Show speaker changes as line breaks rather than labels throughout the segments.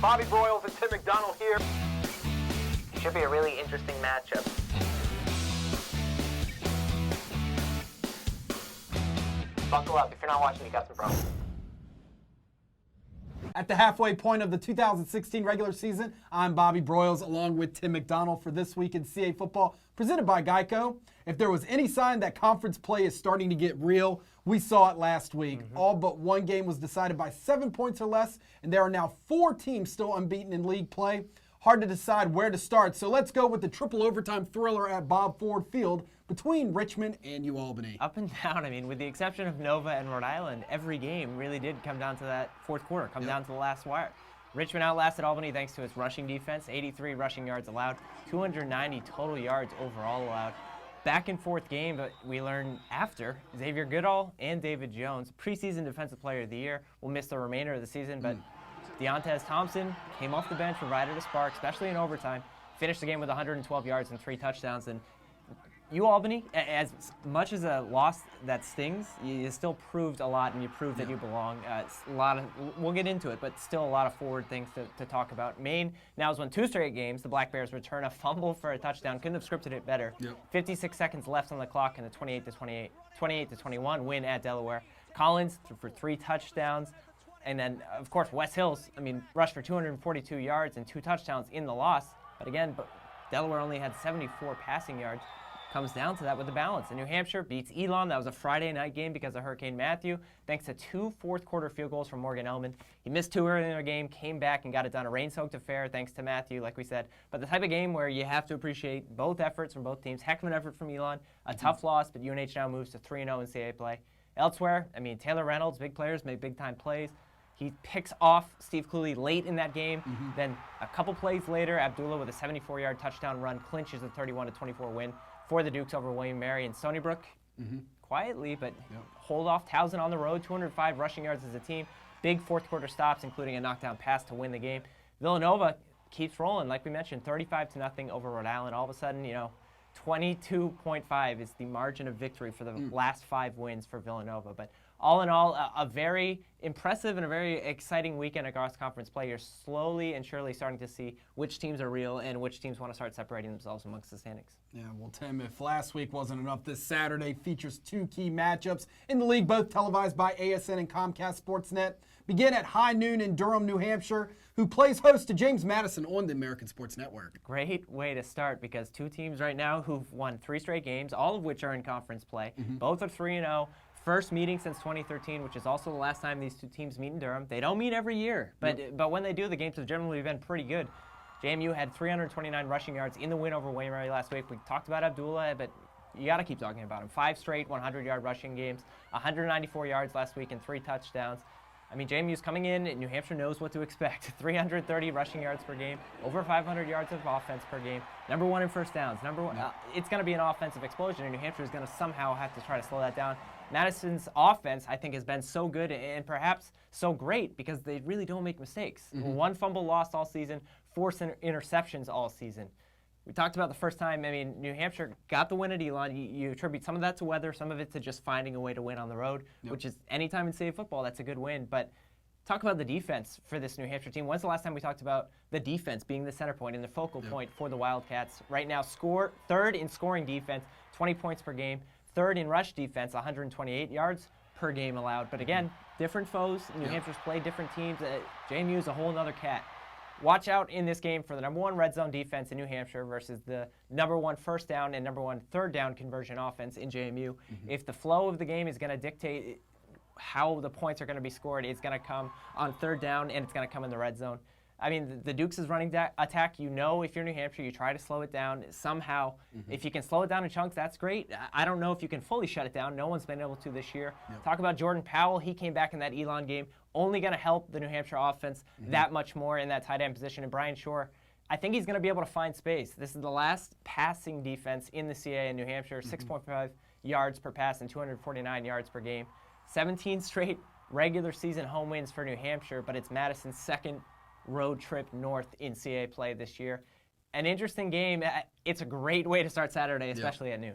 Bobby Broyles and Tim McDonnell here. Should be a really interesting matchup. Buckle up. If you're not watching, you got some problems.
At the halfway point of the 2016 regular season, I'm Bobby Broyles along with Tim McDonnell for This Week in CAA Football, presented by Geico. If there was any sign that conference play is starting to get real, we saw it last week. All but one game was decided by 7 points or less, and there are now 4 teams still unbeaten in league play. Hard to decide where to start, so let's go with the triple overtime thriller at Bob Ford Field between Richmond and Albany.
Up and down. I mean, with the exception of Nova and Rhode Island, every game really did come down to that fourth quarter, down to the last wire. Richmond outlasted Albany thanks to its rushing defense, 83 rushing yards allowed, 290 total yards overall allowed. Back and forth game, but we learned after Xavier Goodall and David Jones, preseason Defensive Player of the Year, will miss the remainder of the season, but Deontez Thompson came off the bench, provided a spark, especially in overtime, finished the game with 112 yards and 3 touchdowns. And Albany, as much as a loss that stings, you still proved a lot, and you proved that you belong. It's a lot of, we'll get into it, but still a lot of forward things to talk about. Maine now has won 2 straight games. The Black Bears return a fumble for a touchdown. Couldn't have scripted it better. 56 seconds left on the clock in the 28-21 win at Delaware. Collins threw for 3 touchdowns. And then, of course, West Hills, rushed for 242 yards and 2 touchdowns in the loss. But again, Delaware only had 74 passing yards. Comes down to that with the balance. And New Hampshire beats Elon. That was a Friday night game because of Hurricane Matthew, thanks to 2 fourth-quarter field goals from Morgan Ellman. He missed 2 early in the game, came back and got it done. A rain-soaked affair thanks to Matthew, like we said. But the type of game where you have to appreciate both efforts from both teams. Heck of an effort from Elon. A tough loss, but UNH now moves to 3-0 in CAA play. Elsewhere, Taylor Reynolds, big players, make big-time plays. He picks off Steve Cooley late in that game. Then a couple plays later, Abdullah with a 74-yard touchdown run clinches a 31-24 win for the Dukes over William Mary and Stony Brook. Quietly, but hold off Towson on the road, 205 rushing yards as a team. Big fourth-quarter stops, including a knockdown pass to win the game. Villanova keeps rolling, like we mentioned, 35-0 over Rhode Island. All of a sudden, 22.5 is the margin of victory for the last 5 wins for Villanova. But all in all, a very impressive and a very exciting weekend across conference play. You're slowly and surely starting to see which teams are real and which teams want to start separating themselves amongst the standings.
Yeah, well, Tim, if last week wasn't enough, this Saturday features 2 key matchups in the league, both televised by ASN and Comcast Sportsnet. Begin at high noon in Durham, New Hampshire, who plays host to James Madison on the American Sports Network.
Great way to start because 2 teams right now who've won 3 straight games, all of which are in conference play. Both are 3-0. First meeting since 2013, which is also the last time these 2 teams meet in Durham. They don't meet every year, but when they do, the games have generally been pretty good. JMU had 329 rushing yards in the win over William Mary last week. We talked about Abdullah, but you got to keep talking about him. 5 straight 100-yard rushing games, 194 yards last week and 3 touchdowns. JMU's coming in, and New Hampshire knows what to expect. 330 rushing yards per game, over 500 yards of offense per game. Number 1 in first downs. It's going to be an offensive explosion, and New Hampshire is going to somehow have to try to slow that down. Madison's offense, I think, has been so good and perhaps so great because they really don't make mistakes. 1 fumble lost all season, 4 interceptions all season. We talked about the first time, New Hampshire got the win at Elon. You attribute some of that to weather, some of it to just finding a way to win on the road, which is anytime in CAA football, that's a good win. But talk about the defense for this New Hampshire team. When's the last time we talked about the defense being the center point and the focal point for the Wildcats? Right now, 3rd in scoring defense, 20 points per game. 3rd in rush defense, 128 yards per game allowed. But again, different foes. New Hampshire's played different teams. JMU is a whole other cat. Watch out in this game for the number 1 red zone defense in New Hampshire versus the number 1 first down and number 1 third down conversion offense in JMU. If the flow of the game is going to dictate how the points are going to be scored, it's going to come on 3rd down and it's going to come in the red zone. The Dukes' running attack, if you're New Hampshire, you try to slow it down somehow. If you can slow it down in chunks, that's great. I don't know if you can fully shut it down. No one's been able to this year. Talk about Jordan Powell. He came back in that Elon game, only going to help the New Hampshire offense that much more in that tight end position. And Brian Shore, I think he's going to be able to find space. This is the last passing defense in the CAA in New Hampshire, 6.5 yards per pass and 249 yards per game. 17 straight regular season home wins for New Hampshire, but it's Madison's 2nd road trip north in CAA play this year. An interesting game. It's a great way to start Saturday, especially at noon.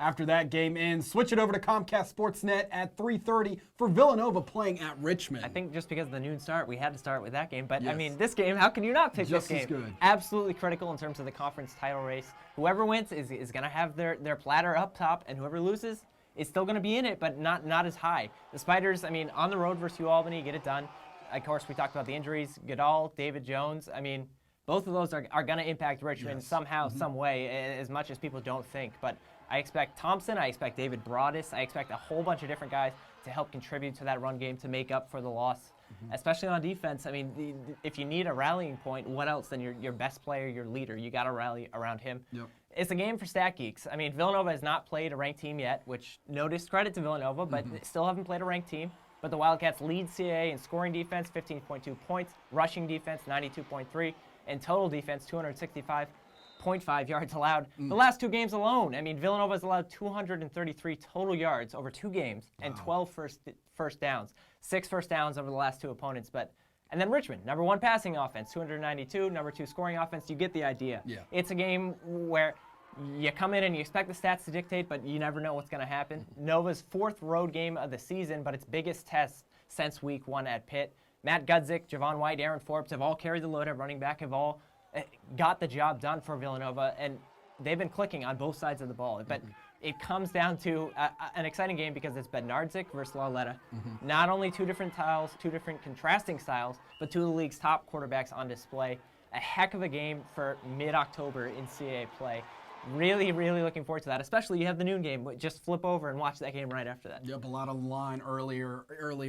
after that game ends. Switch it over to Comcast Sportsnet at 3:30 for Villanova playing at Richmond.
I think just because of the noon start, we had to start with that game. But,
Yes.
I mean, this game, how can you not pick
Just
this
as
game?
good.
Absolutely critical in terms of the conference title race. Whoever wins is going to have their platter up top, and whoever loses is still going to be in it, but not as high. The Spiders, I mean, on the road versus Albany, get it done. Of course, we talked about the injuries. Goodall, David Jones, I mean, both of those are going to impact Richmond somehow, some way, as much as people don't think. But I expect Thompson, I expect David Broadus, I expect a whole bunch of different guys to help contribute to that run game to make up for the loss, especially on defense. I mean, if you need a rallying point, what else than your best player, your leader? You got to rally around him.
Yep.
It's a game for stat geeks. I mean, Villanova has not played a ranked team yet, which no discredit to Villanova, but still haven't played a ranked team. But the Wildcats lead CAA in scoring defense, 15.2 points, rushing defense, 92.3, and total defense, 265.5 yards allowed. The last two games alone, I mean, Villanova has allowed 233 total yards over 2 games and 12 first downs. 6 first downs over the last 2 opponents. And then Richmond, number 1 passing offense, 292, number 2 scoring offense. You get the idea.
Yeah.
It's a game where you come in and you expect the stats to dictate, but you never know what's going to happen. Nova's 4th road game of the season, but its biggest test since week 1 at Pitt. Matt Gudzik, Javon White, Aaron Forbes have all carried the load at running back, have all got the job done for Villanova, and they've been clicking on both sides of the ball. But it comes down to an exciting game because it's Bednarczyk versus Lauletta. Not only 2 different styles, 2 different contrasting styles, but 2 of the league's top quarterbacks on display. A heck of a game for mid-October in CAA play. Really, really looking forward to that, especially you have the noon game. Just flip over and watch that game right after that.
Yep, a lot on the line early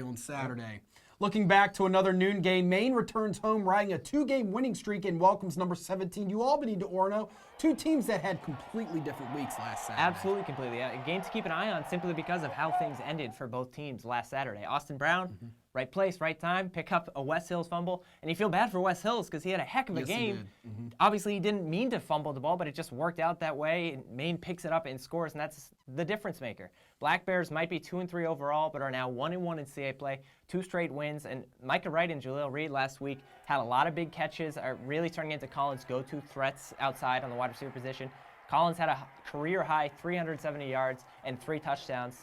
on Saturday. Looking back to another noon game, Maine returns home riding a 2-game winning streak and welcomes number 17 Albany to Orono. 2 teams that had completely different weeks last Saturday.
Absolutely, completely. A game to keep an eye on simply because of how things ended for both teams last Saturday. Austin Brown, right place, right time, pick up a West Hills fumble. And you feel bad for West Hills because he had a heck of a game.
He did.
Obviously, he didn't mean to fumble the ball, but it just worked out that way. Maine picks it up and scores, and that's the difference maker. Black Bears might be 2-3 overall, but are now 1-1 in CAA play, 2 straight wins. And Micah Wright and Jaleel Reed last week had a lot of big catches, are really turning into Collins' go-to threats outside on the wide receiver position. Collins had a career-high 370 yards and 3 touchdowns.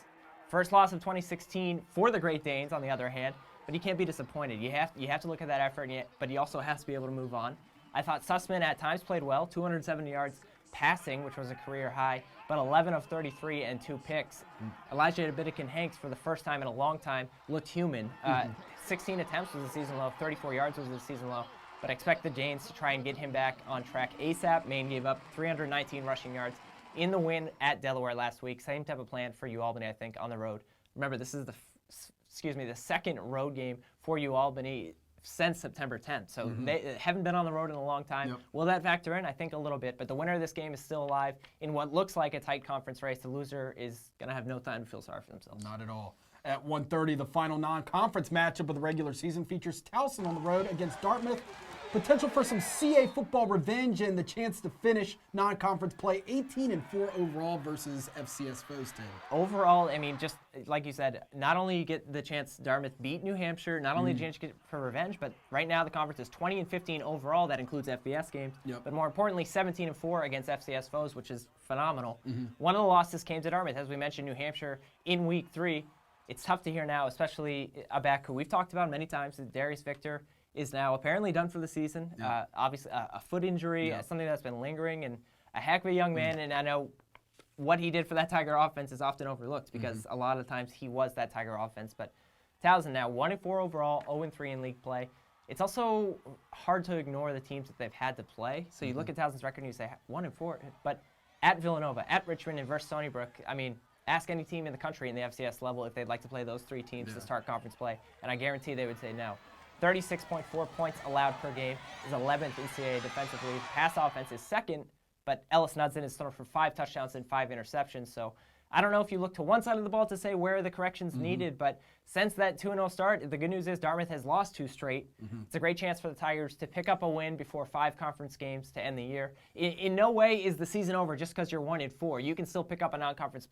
First loss of 2016 for the Great Danes, on the other hand, but you can't be disappointed. You have to look at that effort, but you also have to be able to move on. I thought Sussman at times played well, 270 yards passing, which was a career high, but 11 of 33 and 2 picks. Elijah Abitikin-Hanks, for the first time in a long time, looked human. 16 attempts was the season low, 34 yards was the season low, but I expect the Danes to try and get him back on track ASAP. Maine gave up 319 rushing yards in the win at Delaware last week. Same type of plan for Albany, I think, on the road. Remember, this is the second road game for Albany since September 10th. So they haven't been on the road in a long time.
Yep.
Will that factor in? I think a little bit. But the winner of this game is still alive in what looks like a tight conference race. The loser is going to have no time to feel sorry for themselves.
Not at all. At 1:30, the final non-conference matchup of the regular season features Towson on the road against Dartmouth. Potential for some CAA football revenge and the chance to finish non-conference play 18-4 overall versus FCS foes, Tim.
Overall, I mean, just like you said, not only you get the chance Dartmouth beat New Hampshire, not only the chance you get for revenge, but right now the conference is 20-15 overall. That includes FBS games.
Yep.
But more importantly, 17-4 against FCS foes, which is phenomenal. One of the losses came to Dartmouth, as we mentioned, New Hampshire in week 3. It's tough to hear now, especially a back who we've talked about many times, Darius Victor, is now apparently done for the season. Obviously, a foot injury, something that's been lingering, and a heck of a young man. And I know what he did for that Tiger offense is often overlooked because a lot of times he was that Tiger offense. But Towson now 1-4 overall, 0-3 in league play. It's also hard to ignore the teams that they've had to play. So you look at Towson's record and you say 1-4, but at Villanova, at Richmond, and versus Stony Brook, I mean, ask any team in the country in the FCS level if they'd like to play those 3 teams to start conference play, and I guarantee they would say no. 36.4 points allowed per game is 11th in CAA defensively. Pass offense is 2nd, but Ellis Knudsen is thrown for 5 touchdowns and 5 interceptions. So I don't know if you look to one side of the ball to say where are the corrections needed, but since that 2-0 start, the good news is Dartmouth has lost 2 straight. It's a great chance for the Tigers to pick up a win before 5 conference games to end the year. In no way is the season over just because you're 1-4. You can still pick up a non-conference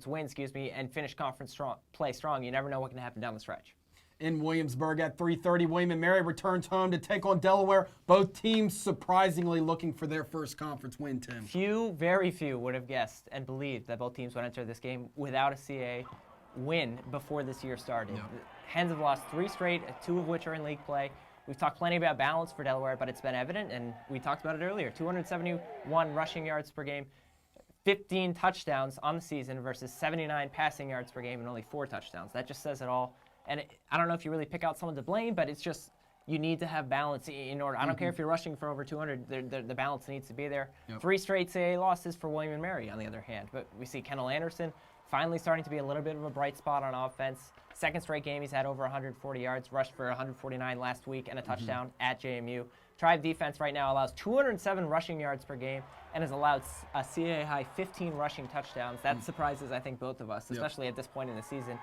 win, and finish conference play strong. You never know what can happen down the stretch.
in Williamsburg at 3:30. William and Mary returns home to take on Delaware. Both teams surprisingly looking for their first conference win, Tim.
Very few would have guessed and believed that both teams would enter this game without a CAA win before this year started.
Yep.
The Hens have lost 3 straight, 2 of which are in league play. We've talked plenty about balance for Delaware, but it's been evident, and we talked about it earlier. 271 rushing yards per game, 15 touchdowns on the season versus 79 passing yards per game and only 4 touchdowns. That just says it all. And I don't know if you really pick out someone to blame, but it's just you need to have balance in order. I don't care if you're rushing for over 200, the balance needs to be there.
Yep.
3 straight CAA losses for William and Mary, on the other hand. But we see Kendall Anderson finally starting to be a little bit of a bright spot on offense. 2nd straight game, he's had over 140 yards, rushed for 149 last week and a touchdown at JMU. Tribe defense right now allows 207 rushing yards per game and has allowed a CAA high 15 rushing touchdowns. That surprises, I think, both of us, especially at this point in the season.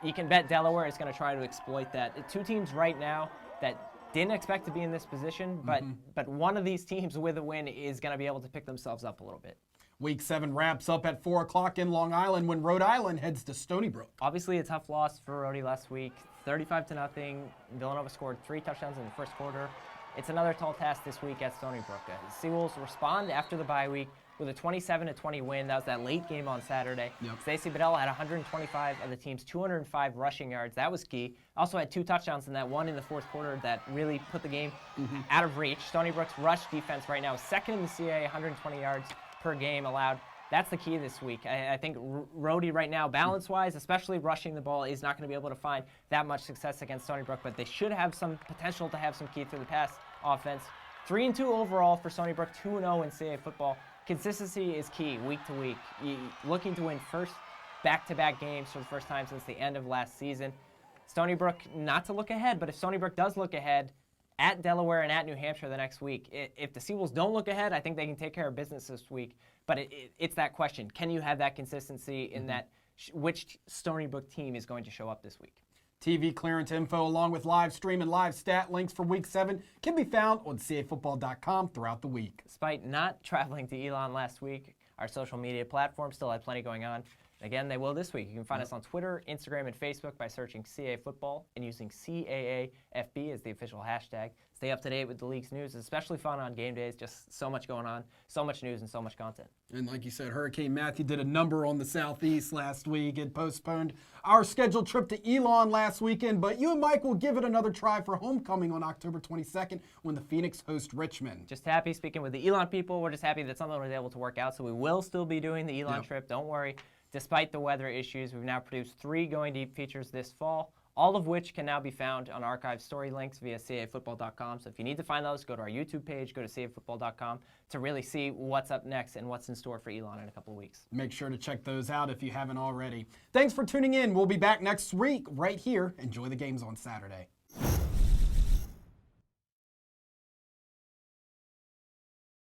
You can bet Delaware is going to try to exploit that. 2 teams right now that didn't expect to be in this position, but one of these teams with a win is going to be able to pick themselves up a little bit.
Week 7 wraps up at 4 o'clock in Long Island when Rhode Island heads to Stony Brook.
Obviously a tough loss for Rhode last week, 35-0. Villanova scored 3 touchdowns in the first quarter. It's another tall task this week at Stony Brook. The Seawolves respond after the bye week with a 27-20 win. That was that late game on Saturday.
Yep.
Stacey Bedell had 125 of the team's 205 rushing yards. That was key. Also had 2 touchdowns in that one in the fourth quarter that really put the game out of reach. Stony Brook's rush defense right now is 2nd in the CAA, 120 yards per game allowed. That's the key this week. I think Rhode right now, balance-wise, especially rushing the ball, is not going to be able to find that much success against Stony Brook, but they should have some potential to have some key through the pass offense. 3-2 overall for Stony Brook, 2-0 in CAA football. Consistency is key week to week. Looking to win first back-to-back games for the first time since the end of last season. Stony Brook, not to look ahead, but if Stony Brook does look ahead, at Delaware and at New Hampshire the next week. If the Seawolves don't look ahead, I think they can take care of business this week. But it's that question. Can you have that consistency in that which Stony Brook team is going to show up this week?
TV clearance info along with live stream and live stat links for Week 7 can be found on CAFootball.com throughout the week.
Despite not traveling to Elon last week, our social media platforms still had plenty going on. Again, they will this week. You can find us on Twitter, Instagram, and Facebook by searching CAA Football and using CAAFB as the official hashtag. Stay up to date with the league's news. It's especially fun on game days. Just so much going on, so much news, and so much content.
And like you said, Hurricane Matthew did a number on the Southeast last week. It postponed our scheduled trip to Elon last weekend, but you and Mike will give it another try for homecoming on October 22nd when the Phoenix host Richmond.
Just happy speaking with the Elon people. We're just happy that something was able to work out, so we will still be doing the Elon trip. Don't worry. Despite the weather issues, we've now produced 3 Going Deep features this fall, all of which can now be found on archived story links via CAFootball.com. So if you need to find those, go to our YouTube page, go to CAFootball.com to really see what's up next and what's in store for Elon in a couple of weeks.
Make sure to check those out if you haven't already. Thanks for tuning in. We'll be back next week right here. Enjoy the games on Saturday.